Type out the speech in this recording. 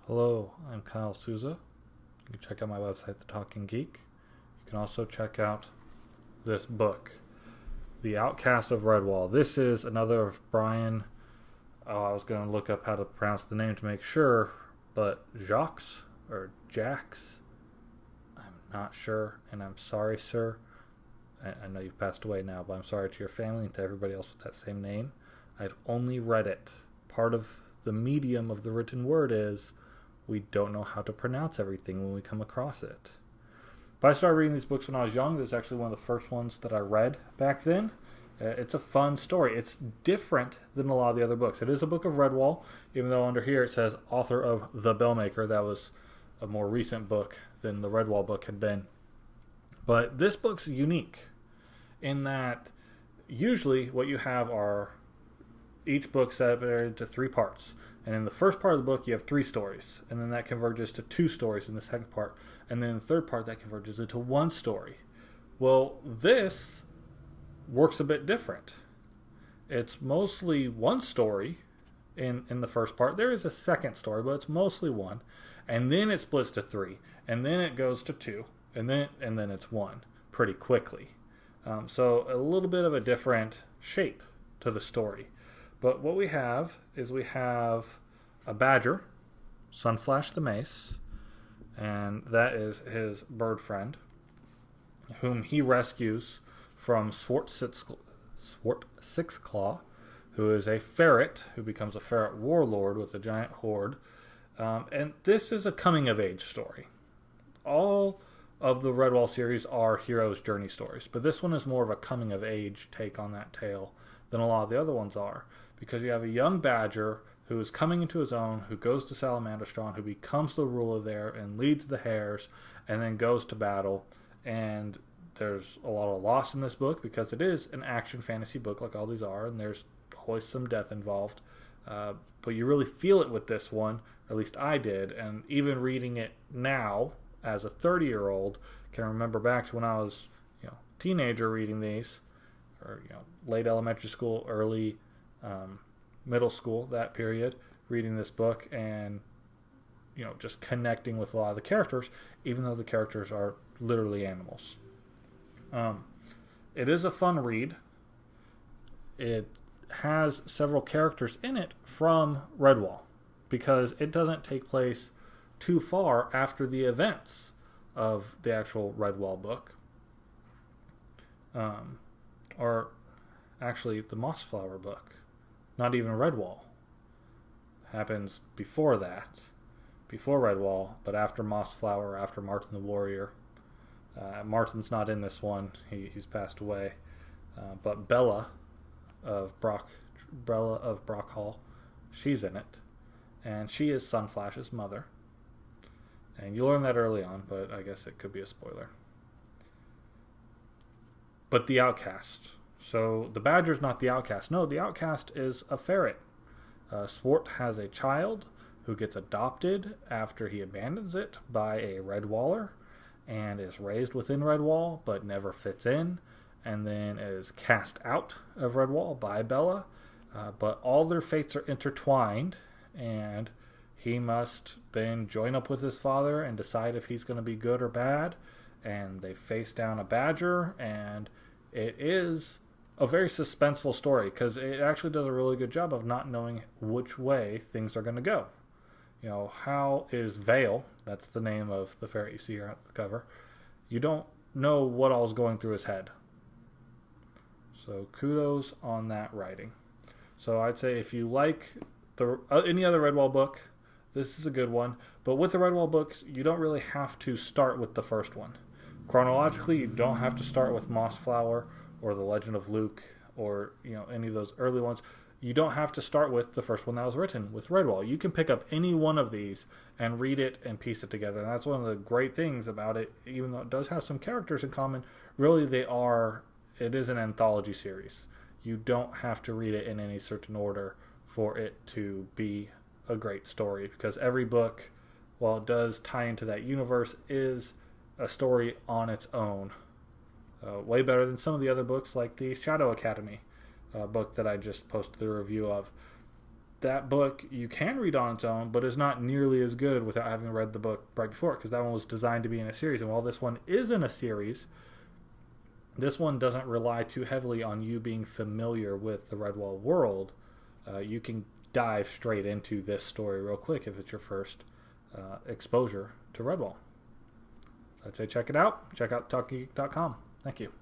Hello, I'm Kyle Souza. You can check out my website, The Talking Geek. You can also check out this book, The Outcast of Redwall. This is another of Brian. Oh, I was going to look up how to pronounce the name to make sure, but Jacques or Jax. I'm not sure, and I'm sorry, sir. I know you've passed away now, but I'm sorry to your family and to everybody else with that same name. I've only read it. Part of the medium of the written word is we don't know how to pronounce everything when we come across it. But I started reading these books when I was young. This is actually one of the first ones that I read back then. It's a fun story. It's different than a lot of the other books. It is a book of Redwall, even though under here it says author of The Bellmaker. That was a more recent book than the Redwall book had been. But this book's unique in that usually what you have are each book separated into three parts. And in the first part of the book, you have three stories. And then that converges to two stories in the second part. And then in the third part, that converges into one story. Well, this works a bit different. It's mostly one story in the first part. There is a second story, but it's mostly one. And then it splits to three. And then it goes to two. And then it's one pretty quickly. So a little bit of a different shape to the story. But what we have is we have a badger, Sunflash the Mace, and that is his bird friend, whom he rescues from Swart Sixclaw, who is a ferret, who becomes a ferret warlord with a giant horde. And this is a coming-of-age story. All of the Redwall series are hero's journey stories, but this one is more of a coming-of-age take on that tale than a lot of the other ones are. Because you have a young badger who is coming into his own, who goes to Salamanderstrawn, who becomes the ruler there and leads the hares, and then goes to battle. And there's a lot of loss in this book because it is an action fantasy book like all these are, and there's always some death involved. But you really feel it with this one, or at least I did. And even reading it now as a 30-year-old, can remember back to when I was, a teenager reading these, or late elementary school, early middle school, that period, reading this book and just connecting with a lot of the characters, even though the characters are literally animals. It is a fun read. It has several characters in it from Redwall because it doesn't take place too far after the events of the actual Redwall book, or actually the Mossflower book. Not even Redwall. Happens before that. Before Redwall, but after Mossflower, after Martin the Warrior. Martin's not in this one. He's passed away. But Bella of Brockhall, she's in it. And she is Sunflash's mother. And you learn that early on, but I guess it could be a spoiler. But the Outcast. So the badger's not the outcast. No, the outcast is a ferret. Swart has a child who gets adopted after he abandons it by a Redwaller and is raised within Redwall but never fits in, and then is cast out of Redwall by Bella. But all their fates are intertwined, and he must then join up with his father and decide if he's going to be good or bad. And they face down a badger, and it is a very suspenseful story because it actually does a really good job of not knowing which way things are going to go. How is Vale, that's the name of the ferret you see here at the cover, you don't know what all is going through his head. So kudos on that writing. So I'd say if you like any other Redwall book, this is a good one. But with the Redwall books, you don't really have to start with the first one. Chronologically, you don't have to start with Mossflower or The Legend of Luke, or any of those early ones. You don't have to start with the first one that was written with Redwall. You can pick up any one of these and read it and piece it together. And that's one of the great things about it, even though it does have some characters in common. Really, it is an anthology series. You don't have to read it in any certain order for it to be a great story, because every book, while it does tie into that universe, is a story on its own. Way better than some of the other books, like the Shadow Academy book that I just posted the review of. that book you can read on its own, but is not nearly as good without having read the book right before, because that one was designed to be in a series. And while this one is in a series, this one doesn't rely too heavily on you being familiar with the Redwall world. You can dive straight into this story real quick if it's your first exposure to Redwall. So I'd say check it out. Check out talkinggeek.com. Thank you.